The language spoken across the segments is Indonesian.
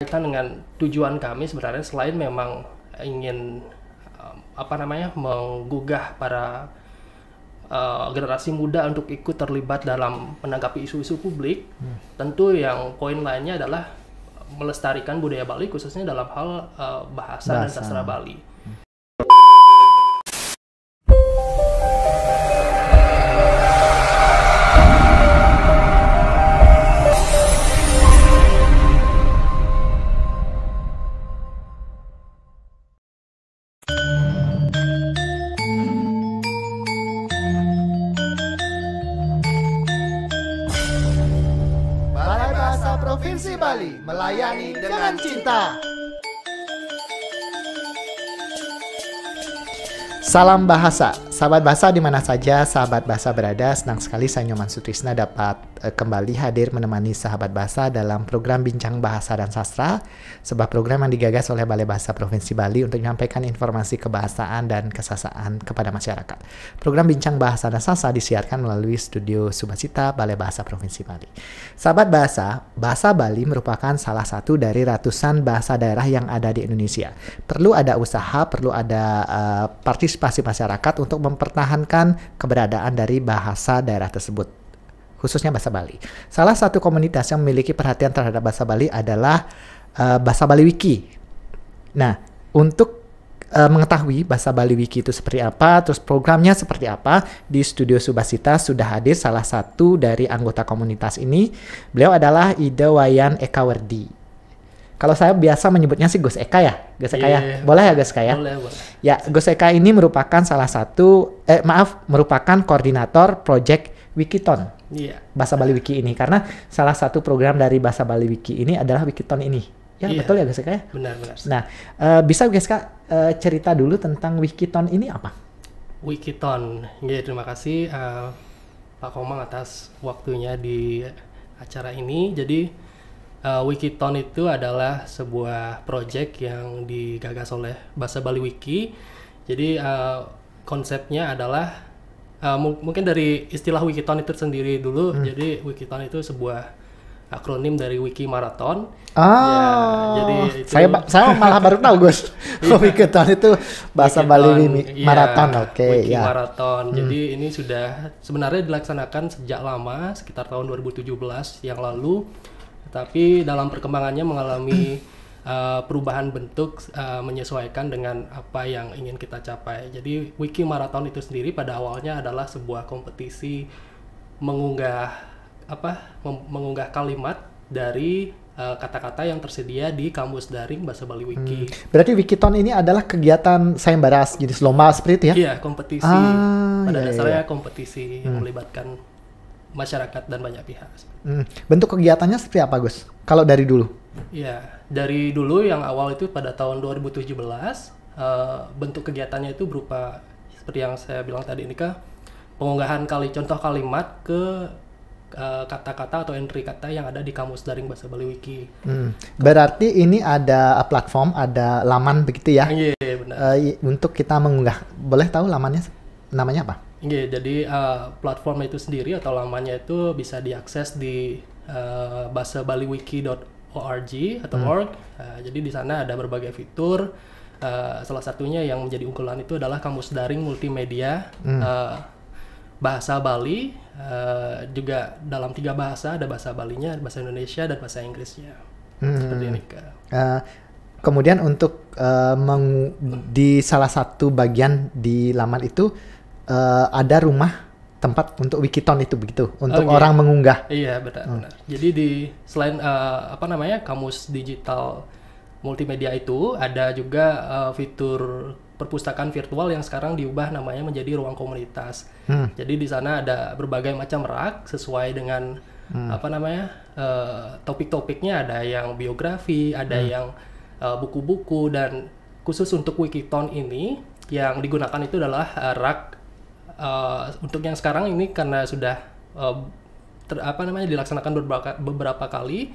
Kaitan dengan tujuan kami sebenarnya selain memang ingin menggugah para generasi muda untuk ikut terlibat dalam menanggapi isu-isu publik, tentu yang poin lainnya adalah melestarikan budaya Bali khususnya dalam hal bahasa dan sastra Bali. Balai Bahasa Provinsi Bali melayani dengan cinta. Salam bahasa, sahabat bahasa di mana saja sahabat bahasa berada. Senang sekali saya Nyoman Sutrisna dapat kembali hadir menemani sahabat bahasa dalam program Bincang Bahasa dan Sastra, sebuah program yang digagas oleh Balai Bahasa Provinsi Bali untuk menyampaikan informasi kebahasaan dan kesasaan kepada masyarakat. Program Bincang Bahasa dan Sastra disiarkan melalui studio Subasita Balai Bahasa Provinsi Bali. Sahabat bahasa, bahasa Bali merupakan salah satu dari ratusan bahasa daerah yang ada di Indonesia. Perlu ada usaha, perlu ada partisipasi masyarakat untuk mempertahankan keberadaan dari bahasa daerah tersebut, khususnya bahasa Bali. Salah satu komunitas yang memiliki perhatian terhadap bahasa Bali adalah Bahasa Bali Wiki. Nah, untuk mengetahui Bahasa Bali Wiki itu seperti apa, terus programnya seperti apa, di studio Subasita sudah hadir salah satu dari anggota komunitas ini. Beliau adalah Ida Wayan Eka Werdi. Kalau saya biasa menyebutnya sih Gus Eka ya, Gus Eka ya. Boleh ya Gus Eka ya? Boleh. Ya, Gus Eka ini merupakan merupakan koordinator project Wikiton. Iya. Bahasa Bali Wiki ini, karena salah satu program dari Bahasa Bali Wiki ini adalah Wikiton ini. Ya, Iya. betul ya Gus Eka ya? Benar. Nah, bisa Gus Eka cerita dulu tentang Wikiton ini apa? Wikiton. Ya, terima kasih Pak Komang atas waktunya di acara ini. Jadi Wikiton itu adalah sebuah project yang digagas oleh Bahasa Bali Wiki. Jadi konsepnya adalah mungkin dari istilah Wikiton itu sendiri dulu. Jadi Wikiton itu sebuah akronim dari Wiki Marathon. Jadi itu, saya malah baru tahu Gus. Wikiton itu Bahasa Bali Marathon. Wiki Marathon. Jadi ini sudah sebenarnya dilaksanakan sejak lama, sekitar tahun 2017 yang lalu. Tapi dalam perkembangannya mengalami perubahan bentuk menyesuaikan dengan apa yang ingin kita capai. Jadi Wiki Marathon itu sendiri pada awalnya adalah sebuah kompetisi mengunggah kalimat dari kata-kata yang tersedia di kamus daring Bahasa Bali Wiki. Berarti Wikiton ini adalah kegiatan sayembara jenis lomba seperti itu ya? Iya, kompetisi. Pada dasarnya kompetisi yang melibatkan masyarakat dan banyak pihak. Bentuk kegiatannya seperti apa Gus? Kalau dari dulu? Ya, dari dulu yang awal itu pada tahun 2017 bentuk kegiatannya itu berupa seperti yang saya bilang tadi ini pengunggahan contoh kalimat ke kata-kata atau entry kata yang ada di kamus daring Bahasa Bali Wiki. Berarti ini ada platform, ada laman begitu ya? Iya, benar. Untuk kita mengunggah, boleh tahu lamannya namanya apa? Iya, jadi platform itu sendiri atau lamannya itu bisa diakses di bahasabaliwiki.org atau org. Jadi di sana ada berbagai fitur. Salah satunya yang menjadi unggulan itu adalah kamus daring multimedia bahasa Bali. Juga dalam 3 bahasa, ada bahasa Balinya, bahasa Indonesia, dan bahasa Inggrisnya. Seperti ini kemudian untuk di salah satu bagian di laman itu ada rumah tempat untuk Wikiton itu begitu untuk orang mengunggah. Iya, benar. Jadi selain kamus digital multimedia itu ada juga fitur perpustakaan virtual yang sekarang diubah namanya menjadi ruang komunitas. Jadi di sana ada berbagai macam rak sesuai dengan topik-topiknya, ada yang biografi, ada yang buku-buku, dan khusus untuk Wikiton ini yang digunakan itu adalah rak untuk yang sekarang ini karena sudah dilaksanakan beberapa kali,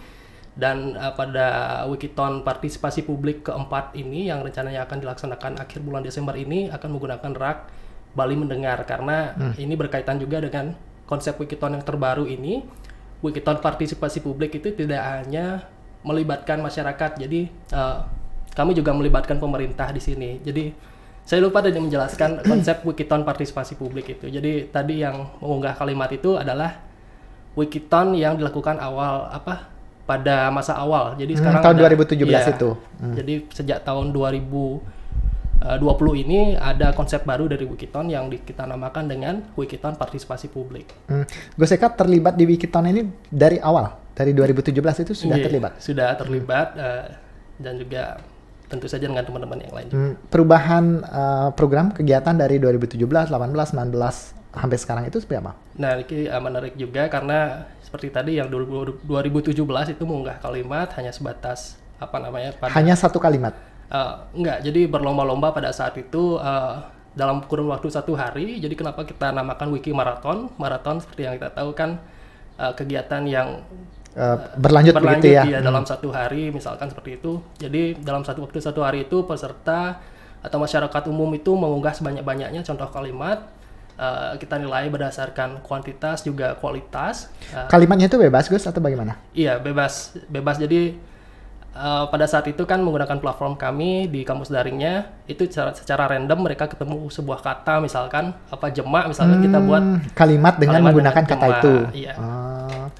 dan pada Wikiton partisipasi publik keempat ini yang rencananya akan dilaksanakan akhir bulan Desember ini akan menggunakan rak Bali Mendengar, karena ini berkaitan juga dengan konsep Wikiton yang terbaru ini. Wikiton partisipasi publik itu tidak hanya melibatkan masyarakat. Jadi kami juga melibatkan pemerintah di sini. Jadi saya lupa tadi menjelaskan konsep Wikiton partisipasi publik itu. Jadi tadi yang mengunggah kalimat itu adalah Wikiton yang dilakukan pada masa awal. Jadi sekarang tahun 2017 itu. Jadi sejak tahun 2020 ini ada konsep baru dari Wikiton yang kita namakan dengan Wikiton partisipasi publik. Gus Eka terlibat di Wikiton ini dari awal, dari 2017 itu sudah terlibat? Sudah terlibat dan juga tentu saja dengan teman-teman yang lain. Perubahan program kegiatan dari 2017, 18, 19 sampai sekarang itu seperti apa? Nah, ini menarik juga karena seperti tadi yang 2017 itu mengunggah kalimat hanya sebatas hanya satu kalimat. Enggak, jadi berlomba-lomba pada saat itu dalam kurun waktu 1 hari. Jadi kenapa kita namakan Wiki Marathon? Marathon seperti yang kita tahu kan kegiatan yang berlanjut begitu ya. Dalam 1 hari misalkan seperti itu. Jadi dalam waktu 1 hari itu peserta atau masyarakat umum itu mengunggah sebanyak-banyaknya contoh kalimat. Kita nilai berdasarkan kuantitas juga kualitas. Kalimatnya itu bebas, Gus, atau bagaimana? Iya, bebas. Jadi pada saat itu kan menggunakan platform kami di kamus daringnya, itu secara random mereka ketemu sebuah kata, misalkan jemak, misalkan kita buat kalimat dengan menggunakan kata itu. Iya.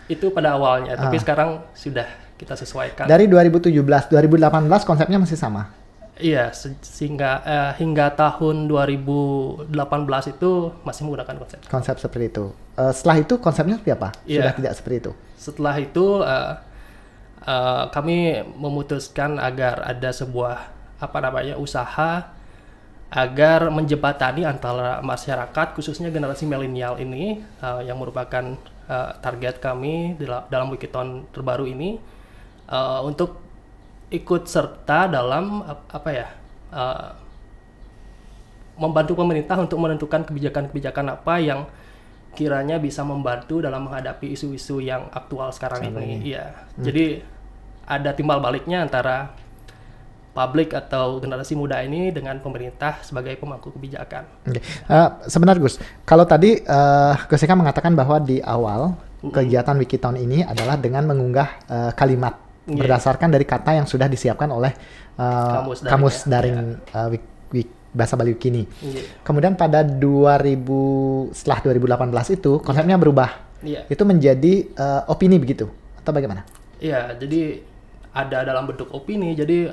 Itu pada awalnya, tapi sekarang sudah kita sesuaikan. Dari 2017, 2018 konsepnya masih sama? Iya, sehingga hingga tahun 2018 itu masih menggunakan konsep seperti itu. Setelah itu konsepnya seperti apa? Sudah tidak seperti itu? Setelah itu kami memutuskan agar ada sebuah usaha agar menjembatani antara masyarakat khususnya generasi milenial ini yang merupakan target kami dalam Wikiton terbaru ini untuk ikut serta dalam membantu pemerintah untuk menentukan kebijakan-kebijakan apa yang kiranya bisa membantu dalam menghadapi isu-isu yang aktual sekarang ini. Iya. Jadi ada timbal baliknya antara publik atau generasi muda ini dengan pemerintah sebagai pemangku kebijakan. Sebentar Gus, kalau tadi Gus Eka mengatakan bahwa di awal kegiatan Wikiton ini adalah dengan mengunggah kalimat berdasarkan dari kata yang sudah disiapkan oleh kamus daring Bahasa Bali Wiki ini. Kemudian pada setelah 2018 itu konsepnya berubah. Itu menjadi opini begitu atau bagaimana? Iya, jadi ada dalam bentuk opini. Jadi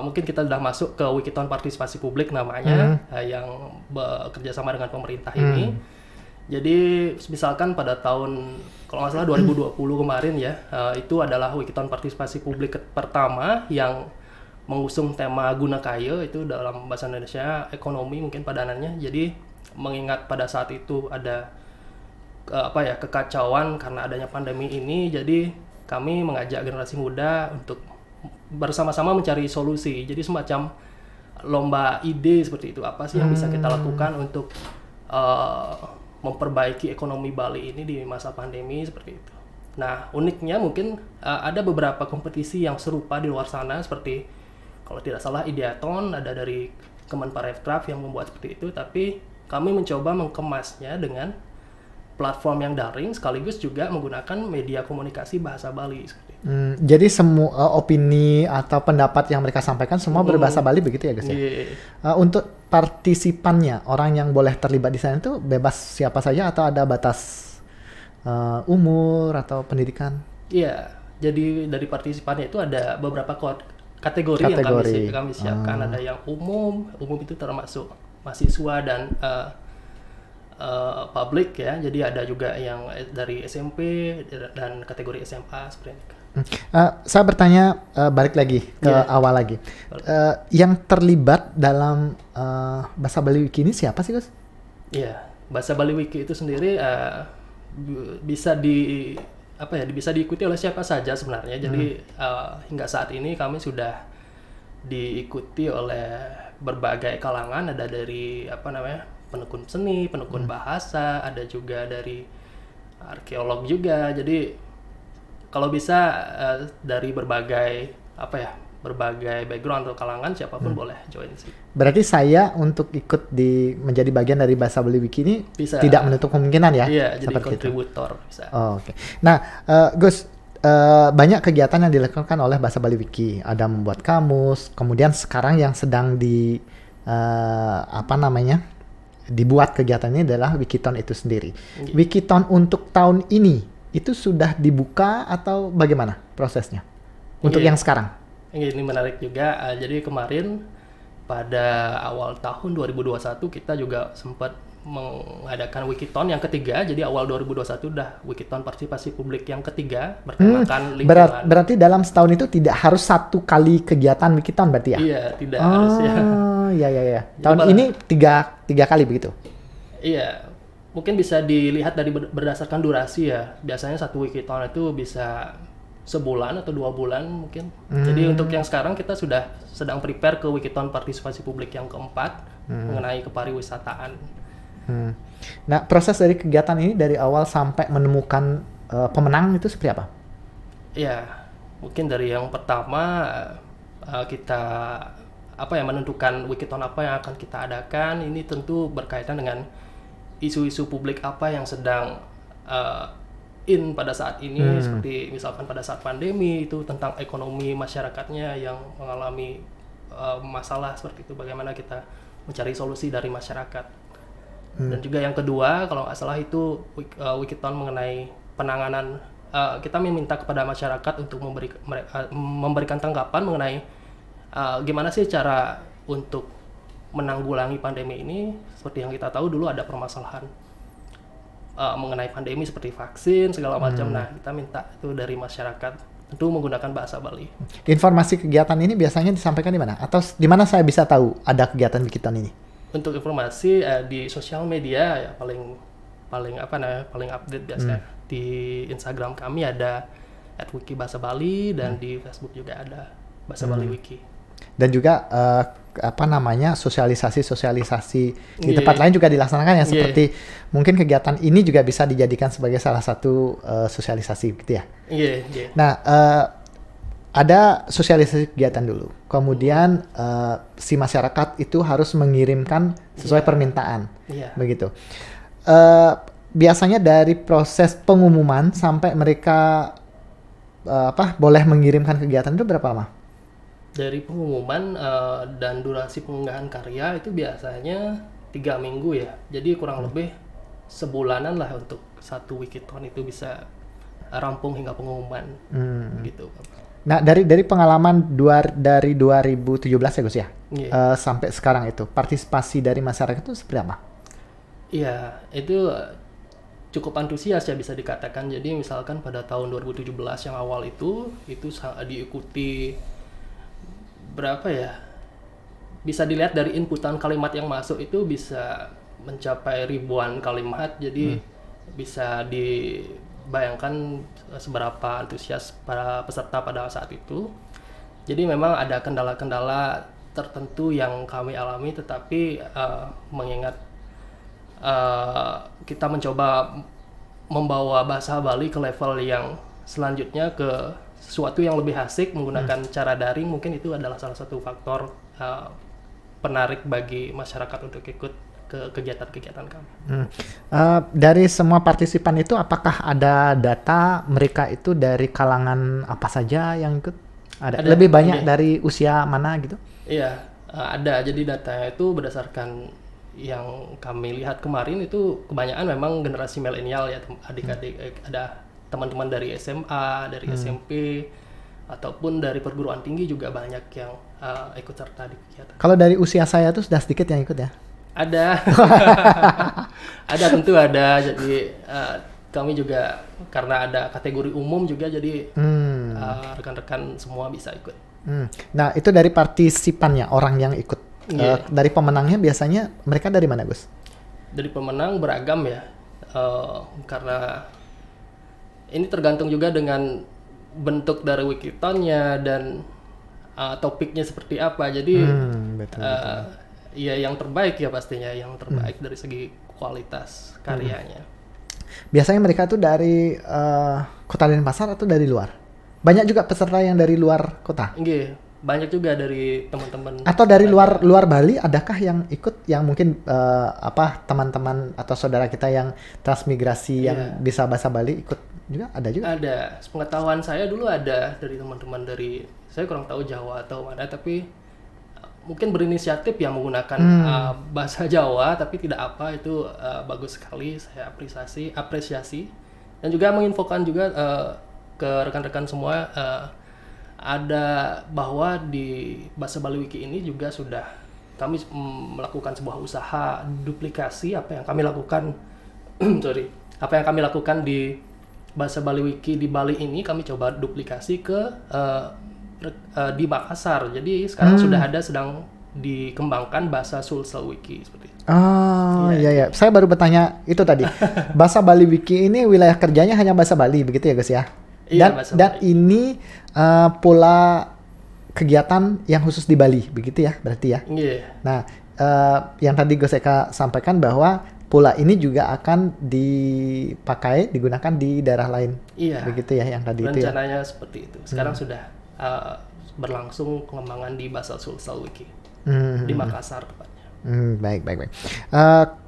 mungkin kita sudah masuk ke Wikiton partisipasi publik namanya yang bekerja sama dengan pemerintah ini. Jadi misalkan pada tahun kalau nggak salah 2020 kemarin ya, itu adalah Wikiton partisipasi publik pertama yang mengusung tema guna kaya, itu dalam bahasa Indonesia ekonomi mungkin padanannya. Jadi mengingat pada saat itu ada kekacauan karena adanya pandemi ini, jadi kami mengajak generasi muda untuk bersama-sama mencari solusi. Jadi semacam lomba ide seperti itu. Apa sih yang bisa kita lakukan untuk memperbaiki ekonomi Bali ini di masa pandemi seperti itu. Nah, uniknya mungkin ada beberapa kompetisi yang serupa di luar sana, seperti kalau tidak salah Ideaton ada dari Kemenparekraf yang membuat seperti itu, tapi kami mencoba mengemasnya dengan platform yang daring sekaligus juga menggunakan media komunikasi bahasa Bali. Jadi semua opini atau pendapat yang mereka sampaikan semua berbahasa Bali begitu ya guys ya? Untuk partisipannya, orang yang boleh terlibat di sana itu bebas siapa saja atau ada batas umur atau pendidikan? Iya, jadi dari partisipannya itu ada beberapa kategori yang kami siapkan. Ada yang umum itu termasuk mahasiswa dan publik ya, jadi ada juga yang dari SMP dan kategori SMA seperti itu. Saya bertanya balik lagi ke awal lagi. Yang terlibat dalam Bahasa Bali Wiki ini siapa sih Gus? Iya, Bahasa Bali Wiki itu sendiri bisa diikuti oleh siapa saja sebenarnya. Jadi hingga saat ini kami sudah diikuti oleh berbagai kalangan, ada dari penekun seni, penekun bahasa, ada juga dari arkeolog juga. Jadi kalau bisa dari berbagai background atau kalangan siapapun boleh join sih. Berarti saya untuk ikut menjadi bagian dari Bahasa Bali Wiki ini bisa, tidak menutup kemungkinan ya? Iya, jadi kontributor bisa. Oke. Nah, Gus, banyak kegiatan yang dilakukan oleh Bahasa Bali Wiki. Ada membuat kamus, kemudian sekarang yang sedang apa namanya, dibuat kegiatan ini adalah Wikiton itu sendiri. Wikiton untuk tahun ini itu sudah dibuka atau bagaimana prosesnya untuk yang sekarang? Ini menarik juga. Jadi kemarin pada awal tahun 2021 kita juga sempat mengadakan Wikiton yang ketiga. Jadi awal 2021 udah Wikiton partisipasi publik yang ketiga bertemakan lingkungan. Berarti dalam setahun itu tidak harus satu kali kegiatan Wikiton berarti ya? Iya, tidak harus ya. Iya. Tahun ini tiga kali begitu? Iya, mungkin bisa dilihat dari berdasarkan durasi ya. Biasanya satu Wikiton itu bisa sebulan atau 2 bulan mungkin. Jadi untuk yang sekarang kita sudah sedang prepare ke Wikiton partisipasi publik yang keempat mengenai kepariwisataan. Nah, proses dari kegiatan ini dari awal sampai menemukan pemenang itu seperti apa? Ya, mungkin dari yang pertama kita menentukan Wikiton apa yang akan kita adakan. Ini tentu berkaitan dengan isu-isu publik apa yang sedang in pada saat ini, seperti misalkan pada saat pandemi itu tentang ekonomi masyarakatnya yang mengalami masalah seperti itu, bagaimana kita mencari solusi dari masyarakat. Dan juga yang kedua, kalau nggak salah itu Wikiton mengenai penanganan, kita meminta kepada masyarakat untuk memberikan tanggapan mengenai gimana sih cara untuk menanggulangi pandemi ini. Seperti yang kita tahu dulu ada permasalahan mengenai pandemi seperti vaksin segala macam. Nah, kita minta itu dari masyarakat tentu menggunakan bahasa Bali. Informasi kegiatan ini biasanya disampaikan di mana? Atau di mana saya bisa tahu ada kegiatan Wikiton ini? Untuk informasi di sosial media ya paling update biasanya di Instagram kami ada @wikibahasabali dan di Facebook juga ada Bahasa Bali Wiki. Dan juga sosialisasi di tempat lain juga dilaksanakan ya, seperti mungkin kegiatan ini juga bisa dijadikan sebagai salah satu sosialisasi gitu ya. Nah, ada sosialisasi kegiatan dulu, kemudian si masyarakat itu harus mengirimkan sesuai permintaan, begitu. Biasanya dari proses pengumuman sampai mereka boleh mengirimkan kegiatan itu berapa lama? Dari pengumuman dan durasi pengunggahan karya itu biasanya 3 minggu ya. Jadi kurang lebih sebulanan lah untuk satu Wikiton itu bisa rampung hingga pengumuman gitu. Nah, dari pengalaman dari 2017 ya Gus ya, sampai sekarang itu partisipasi dari masyarakat itu seperti apa? Iya, itu cukup antusias ya bisa dikatakan. Jadi misalkan pada tahun 2017 yang awal itu diikuti berapa ya? Bisa dilihat dari inputan kalimat yang masuk itu bisa mencapai ribuan kalimat. Jadi bisa dibayangkan seberapa antusias para peserta pada saat itu. Jadi memang ada kendala-kendala tertentu yang kami alami, tetapi mengingat kita mencoba membawa bahasa Bali ke level yang selanjutnya, ke sesuatu yang lebih asik menggunakan cara daring, mungkin itu adalah salah satu faktor penarik bagi masyarakat untuk ikut ke kegiatan-kegiatan kami. Dari semua partisipan itu, apakah ada data mereka itu dari kalangan apa saja yang ikut? Ada. Lebih banyak dari usia mana gitu? Iya, ada. Jadi datanya itu berdasarkan yang kami lihat kemarin itu kebanyakan memang generasi milenial ya, adik-adik, ada teman-teman dari SMA, dari SMP, ataupun dari perguruan tinggi juga banyak yang ikut serta di kegiatan. Kalau dari usia saya tuh sudah sedikit yang ikut ya? Ada. Ada, tentu ada. Jadi kami juga karena ada kategori umum juga, jadi rekan-rekan semua bisa ikut. Nah, itu dari partisipannya, orang yang ikut. Dari pemenangnya biasanya mereka dari mana, Gus? Dari pemenang beragam ya, karena ini tergantung juga dengan bentuk dari Wikitonnya dan topiknya seperti apa. Jadi betul. Ya yang terbaik ya pastinya, yang terbaik dari segi kualitas karyanya. Biasanya mereka tuh dari Kota Denpasar atau dari luar? Banyak juga peserta yang dari luar kota? banyak juga dari teman-teman. Atau dari luar Bali, adakah yang ikut yang mungkin teman-teman atau saudara kita yang transmigrasi yang bisa bahasa Bali ikut juga ada juga? Ada. Sepengetahuan saya dulu ada dari teman-teman dari, saya kurang tahu Jawa atau mana, tapi mungkin berinisiatif yang menggunakan bahasa Jawa, tapi tidak apa, itu bagus sekali, saya apresiasi. Dan juga menginfokan juga ke rekan-rekan semua, ada bahwa di Bahasa Bali Wiki ini juga sudah kami melakukan sebuah usaha duplikasi apa yang kami lakukan apa yang kami lakukan di Bahasa Bali Wiki di Bali ini, kami coba duplikasi ke di Makassar. Jadi sekarang sudah sedang dikembangkan bahasa Sulsel Wiki seperti itu. Oh iya. Saya baru bertanya itu tadi. Bahasa Bali Wiki ini wilayah kerjanya hanya bahasa Bali begitu ya guys ya? Dan ini pola kegiatan yang khusus di Bali, begitu ya berarti ya? Iya. Nah, yang tadi Gus Eka sampaikan bahwa pola ini juga akan digunakan di daerah lain. Iya. Begitu ya yang tadi itu ya? Rencananya seperti itu. Sekarang sudah berlangsung pengembangan di Bahasa Sulsel Wiki. Di Makassar tepatnya. Baik.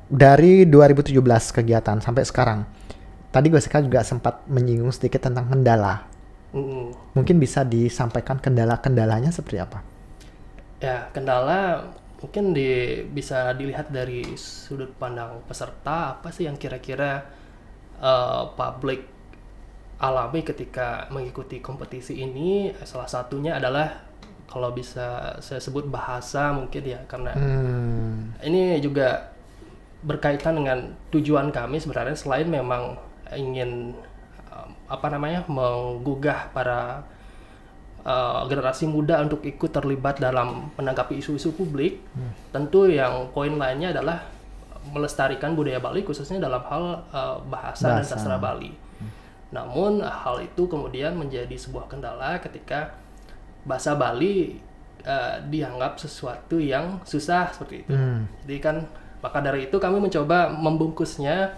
Dari 2017 kegiatan sampai sekarang, tadi Gus Eka juga sempat menyinggung sedikit tentang kendala. Mungkin bisa disampaikan kendala-kendalanya seperti apa? Ya, kendala mungkin bisa dilihat dari sudut pandang peserta, apa sih yang kira-kira publik alami ketika mengikuti kompetisi ini. Salah satunya adalah kalau bisa saya sebut bahasa mungkin ya, karena ini juga berkaitan dengan tujuan kami sebenarnya, selain memang ingin menggugah para generasi muda untuk ikut terlibat dalam menanggapi isu-isu publik. Tentu yang poin lainnya adalah melestarikan budaya Bali, khususnya dalam hal bahasa dan sastra Bali. Namun hal itu kemudian menjadi sebuah kendala ketika bahasa Bali dianggap sesuatu yang susah seperti itu. Jadi kan maka dari itu kami mencoba membungkusnya,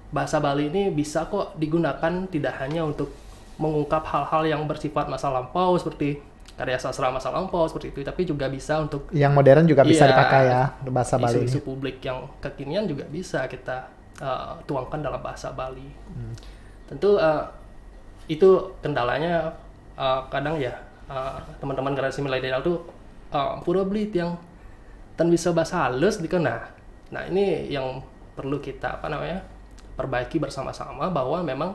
bahasa Bali ini bisa kok digunakan tidak hanya untuk mengungkap hal-hal yang bersifat masa lampau seperti karya sastra masa lampau seperti itu, tapi juga bisa untuk yang modern juga bisa dipakai ya bahasa Bali. Isu-isu publik yang kekinian juga bisa kita tuangkan dalam bahasa Bali. Tentu itu kendalanya, kadang ya teman-teman generasi milenial tuh pura belit yang tan bisa bahasa halus dikena. Nah ini yang perlu kita perbaiki bersama-sama, bahwa memang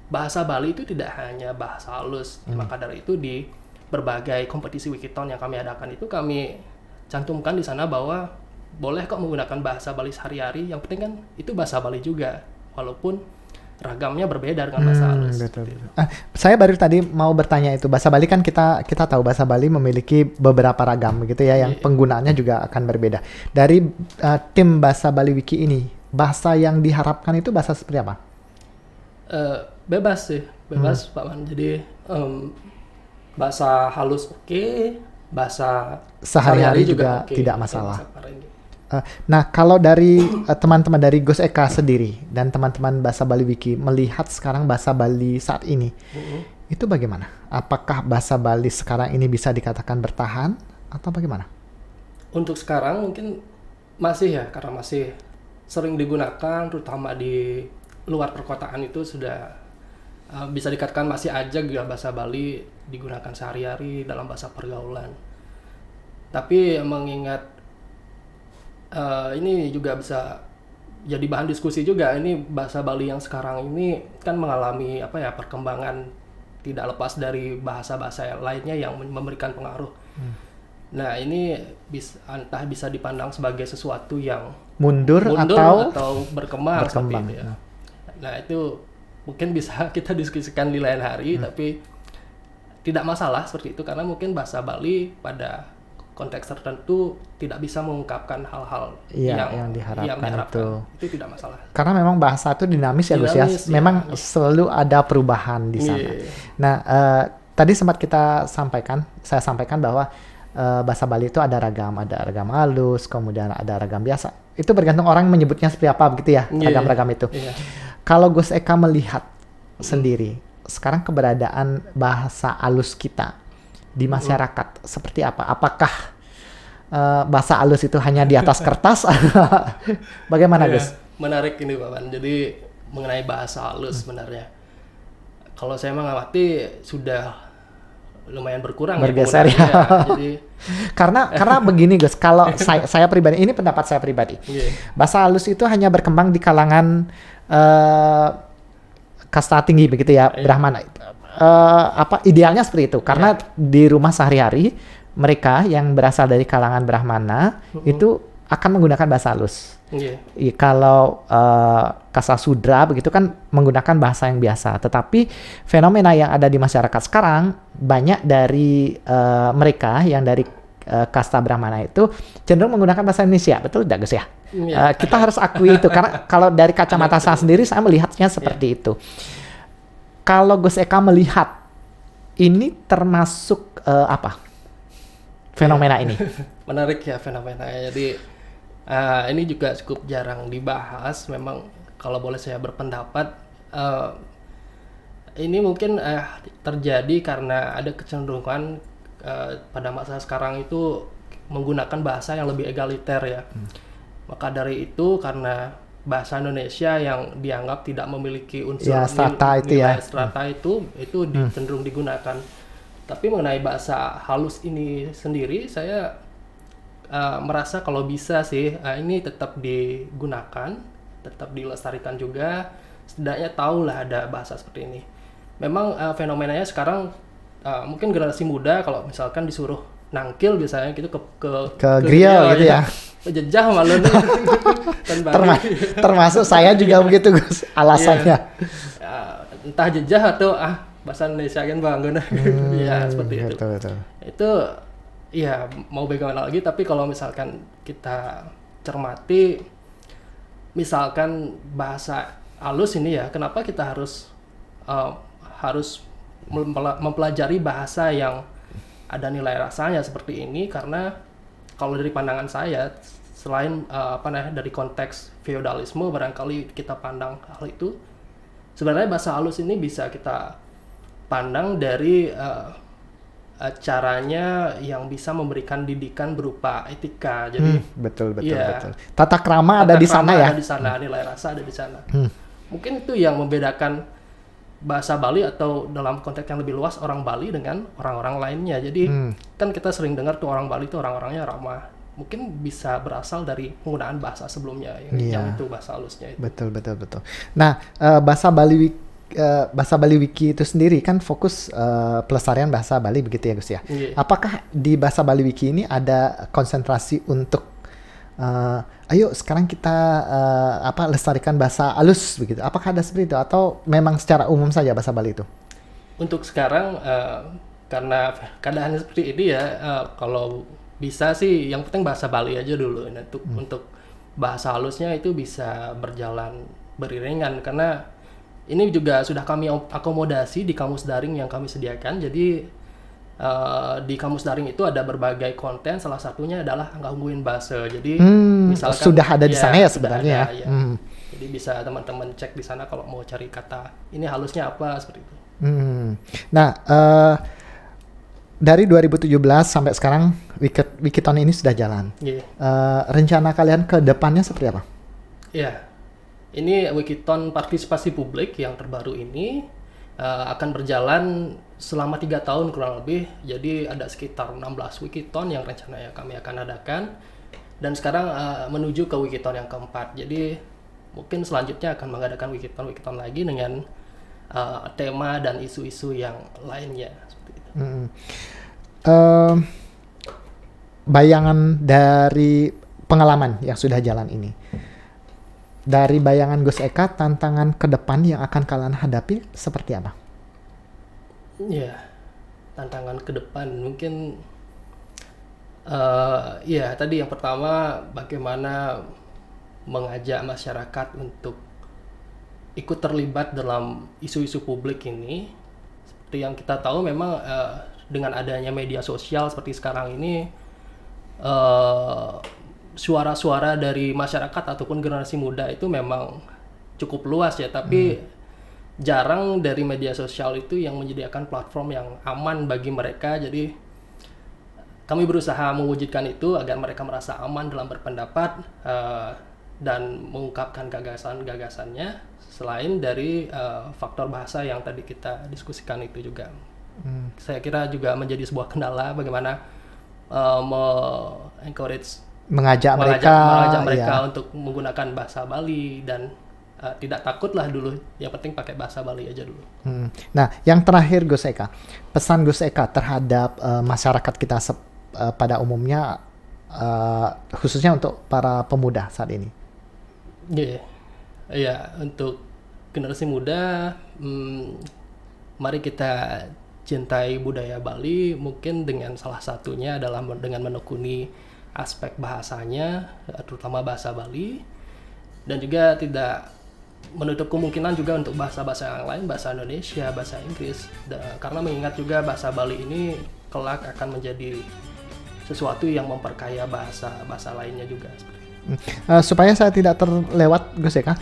bahasa Bali itu tidak hanya bahasa halus. Maka dari itu di berbagai kompetisi Wikiton yang kami adakan itu kami cantumkan di sana bahwa boleh kok menggunakan bahasa Bali sehari-hari, yang penting kan itu bahasa Bali juga, walaupun ragamnya berbeda dengan bahasa halus. Betul. Saya baru tadi mau bertanya itu, bahasa Bali kan kita tahu bahasa Bali memiliki beberapa ragam gitu ya, yang penggunaannya juga akan berbeda. Dari tim Bahasa Bali Wiki ini, bahasa yang diharapkan itu bahasa seperti apa? Bebas Pak Man. Jadi bahasa halus oke, bahasa sehari-hari juga tidak masalah. Nah, kalau dari teman-teman dari Gus Eka sendiri dan teman-teman Bahasa Bali Wiki melihat sekarang bahasa Bali saat ini, itu bagaimana? Apakah bahasa Bali sekarang ini bisa dikatakan bertahan atau bagaimana? Untuk sekarang mungkin masih ya, karena masih sering digunakan, terutama di luar perkotaan itu sudah bisa dikatakan masih aja bahasa Bali digunakan sehari-hari dalam bahasa pergaulan. Tapi mengingat ini juga bisa jadi bahan diskusi juga, ini bahasa Bali yang sekarang ini kan mengalami perkembangan tidak lepas dari bahasa-bahasa lainnya yang memberikan pengaruh. Nah ini entah bisa dipandang sebagai sesuatu yang mundur atau berkembang seperti itu ya. Nah itu mungkin bisa kita diskusikan di lain hari, tapi tidak masalah seperti itu, karena mungkin bahasa Bali pada konteks tertentu tidak bisa mengungkapkan hal-hal yang diharapkan. Itu tidak masalah. Karena memang bahasa itu dinamis ya Gus ya. Memang selalu ada perubahan di sana. Nah, tadi sempat saya sampaikan bahwa bahasa Bali itu ada ragam halus, kemudian ada ragam biasa. Itu bergantung orang menyebutnya seperti apa begitu ya, ragam-ragam itu. Kalau Gus Eka melihat sendiri sekarang keberadaan bahasa halus kita di masyarakat seperti apa? Apakah bahasa halus itu hanya di atas kertas? Bagaimana, Gus? Menarik ini Pak Wan. Jadi mengenai bahasa halus sebenarnya. Kalau saya mengamati sudah lumayan berkurang bergeser ya. Jadi karena begini Gus, kalau saya pribadi, ini pendapat saya pribadi. Bahasa halus itu hanya berkembang di kalangan kasta tinggi begitu ya, Brahmana. Idealnya seperti itu karena di rumah sehari-hari mereka yang berasal dari kalangan Brahmana itu akan menggunakan bahasa halus. Kalau kasta Sudra begitu kan menggunakan bahasa yang biasa. Tetapi fenomena yang ada di masyarakat sekarang, banyak dari mereka yang dari kasta Brahmana itu cenderung menggunakan bahasa Indonesia, betul tidak Gus ya? Kita harus akui itu karena kalau dari kacamata saya sendiri saya melihatnya seperti itu. Kalau Gus Eka melihat ini termasuk apa fenomena ini? Menarik ya fenomenanya. Jadi ini juga cukup jarang dibahas. Memang kalau boleh saya berpendapat, ini mungkin terjadi karena ada kecenderungan pada masa sekarang itu menggunakan bahasa yang lebih egaliter ya. Maka dari itu karena bahasa Indonesia yang dianggap tidak memiliki unsur nilai strata itu cenderung digunakan. Tapi mengenai bahasa halus ini sendiri, saya merasa kalau bisa sih ini tetap digunakan, tetap dilestarikan juga, setidaknya tahulah ada bahasa seperti ini. Memang fenomenanya sekarang mungkin generasi muda kalau misalkan disuruh nangkil biasanya gitu ke grill gitu ya. Jejah malu nih. Termasuk saya juga begitu Gus, alasannya. Entah jejah atau bahasa Indonesia kan Bang. Ya seperti itu. Betul. Itu ya mau bagaimana lagi, tapi kalau misalkan kita cermati misalkan bahasa halus ini ya, kenapa kita harus mempelajari bahasa yang ada nilai rasanya seperti ini? Karena kalau dari pandangan saya, selain dari konteks feodalisme barangkali kita pandang hal itu, sebenarnya bahasa halus ini bisa kita pandang dari caranya yang bisa memberikan didikan berupa etika. Jadi betul. Tata krama ada di sana ya. Ada di sana, nilai rasa ada di sana. Mungkin itu yang membedakan bahasa Bali atau dalam konteks yang lebih luas orang Bali dengan orang-orang lainnya. Jadi kan kita sering dengar tuh orang Bali tuh orang-orangnya ramah. Mungkin bisa berasal dari penggunaan bahasa sebelumnya yang itu bahasa halusnya itu. Betul. Nah, bahasa Bali Wiki itu sendiri kan fokus pelestarian bahasa Bali begitu ya Gus ya. Apakah di bahasa Bali Wiki ini ada konsentrasi untuk ayo sekarang kita lestarikan bahasa halus begitu? Apakah ada seperti itu atau memang secara umum saja bahasa Bali itu? Untuk sekarang karena keadaannya seperti ini ya, kalau bisa sih yang penting bahasa Bali aja dulu. Untuk bahasa halusnya itu bisa berjalan beriringan karena ini juga sudah kami akomodasi di kamus daring yang kami sediakan. Jadi di kamus daring itu ada berbagai konten, salah satunya adalah gangguin bahasa. Jadi misalkan sudah ada di sana ya sebenarnya. Jadi bisa teman-teman cek di sana kalau mau cari kata ini halusnya apa seperti itu. Nah, dari 2017 sampai sekarang Wikiton ini sudah jalan. Rencana kalian ke depannya seperti apa? Ini Wikiton partisipasi publik yang terbaru ini akan berjalan selama 3 tahun kurang lebih. Jadi ada sekitar 16 Wikiton yang rencananya kami akan adakan. Dan sekarang menuju ke Wikiton yang keempat. Jadi mungkin selanjutnya akan mengadakan Wikiton lagi dengan tema dan isu-isu yang lainnya. Seperti itu. Bayangan dari pengalaman yang sudah jalan ini. Dari bayangan Gus Eka, tantangan ke depan yang akan kalian hadapi seperti apa? Tantangan ke depan mungkin tadi yang pertama bagaimana mengajak masyarakat untuk ikut terlibat dalam isu-isu publik ini. Seperti yang kita tahu memang dengan adanya media sosial seperti sekarang ini, suara-suara dari masyarakat ataupun generasi muda itu memang cukup luas ya, tapi jarang dari media sosial itu yang menyediakan platform yang aman bagi mereka. Jadi kami berusaha mewujudkan itu agar mereka merasa aman dalam berpendapat dan mengungkapkan gagasan-gagasannya, selain dari faktor bahasa yang tadi kita diskusikan itu juga. Saya kira juga menjadi sebuah kendala bagaimana mengajak mereka untuk menggunakan bahasa Bali, dan tidak takutlah dulu, yang penting pakai bahasa Bali aja dulu. Nah, yang terakhir Gus Eka, pesan Gus Eka terhadap masyarakat kita pada umumnya, khususnya untuk para pemuda saat ini. Untuk generasi muda, mari kita cintai budaya Bali, mungkin dengan salah satunya adalah dengan menekuni aspek bahasanya, terutama bahasa Bali, dan juga tidak menutup kemungkinan juga untuk bahasa-bahasa yang lain, bahasa Indonesia, bahasa Inggris, karena mengingat juga bahasa Bali ini kelak akan menjadi sesuatu yang memperkaya bahasa lainnya juga. Supaya saya tidak terlewat, Gus Eka,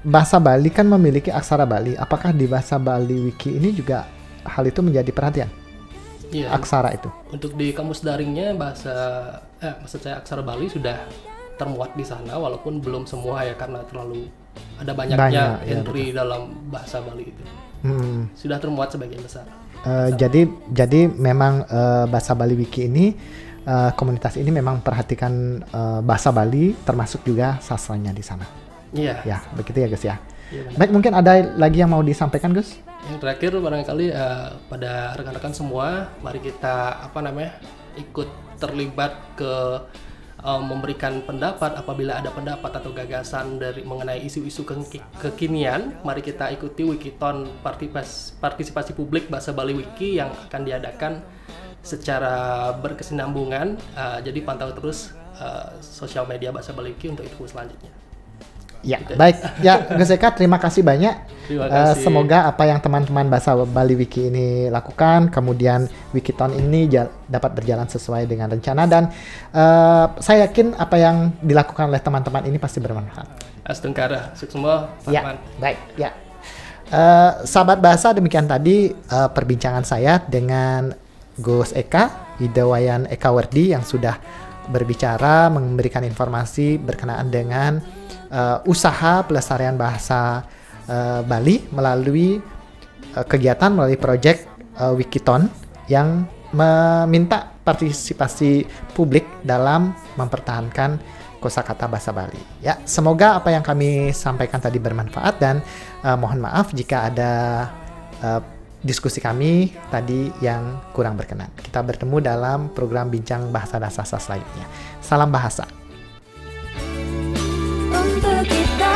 bahasa Bali kan memiliki aksara Bali. Apakah di bahasa Bali Wiki ini juga hal itu menjadi perhatian? Iya, aksara itu. Untuk di kamus daringnya maksud saya aksara Bali sudah termuat di sana, walaupun belum semua ya, karena terlalu ada banyaknya entry dalam bahasa Bali itu. Sudah termuat sebagian besar. Jadi memang bahasa Bali Wiki ini, komunitas ini memang perhatikan bahasa Bali, termasuk juga sastranya di sana. Iya. Ya, begitu ya Gus ya. Iya, baik, mungkin ada lagi yang mau disampaikan Gus? Yang terakhir barangkali pada rekan-rekan semua, mari kita ikut terlibat ke memberikan pendapat apabila ada pendapat atau gagasan mengenai isu-isu kekinian. Mari kita ikuti Wikiton partisipasi publik bahasa Bali Wiki yang akan diadakan secara berkesinambungan. Jadi pantau terus sosial media bahasa Bali Wiki untuk info selanjutnya. Ya, baik. Ya, Gus Eka, terima kasih banyak. Terima kasih. Semoga apa yang teman-teman bahasa Bali Wiki ini lakukan, kemudian Wikiton ini dapat berjalan sesuai dengan rencana, dan saya yakin apa yang dilakukan oleh teman-teman ini pasti bermanfaat. Astungkara, sukses semua. Ya, baik. Ya, sahabat bahasa, demikian tadi perbincangan saya dengan Gus Eka, Widewayan Eka Werdi, yang sudah berbicara memberikan informasi berkenaan dengan usaha pelestarian bahasa Bali melalui kegiatan, melalui proyek Wikiton yang meminta partisipasi publik dalam mempertahankan kosakata bahasa Bali. Ya, semoga apa yang kami sampaikan tadi bermanfaat, dan mohon maaf jika ada diskusi kami tadi yang kurang berkenan. Kita bertemu dalam program Bincang Bahasa dan Sastra selanjutnya. Salam bahasa. Untuk kita.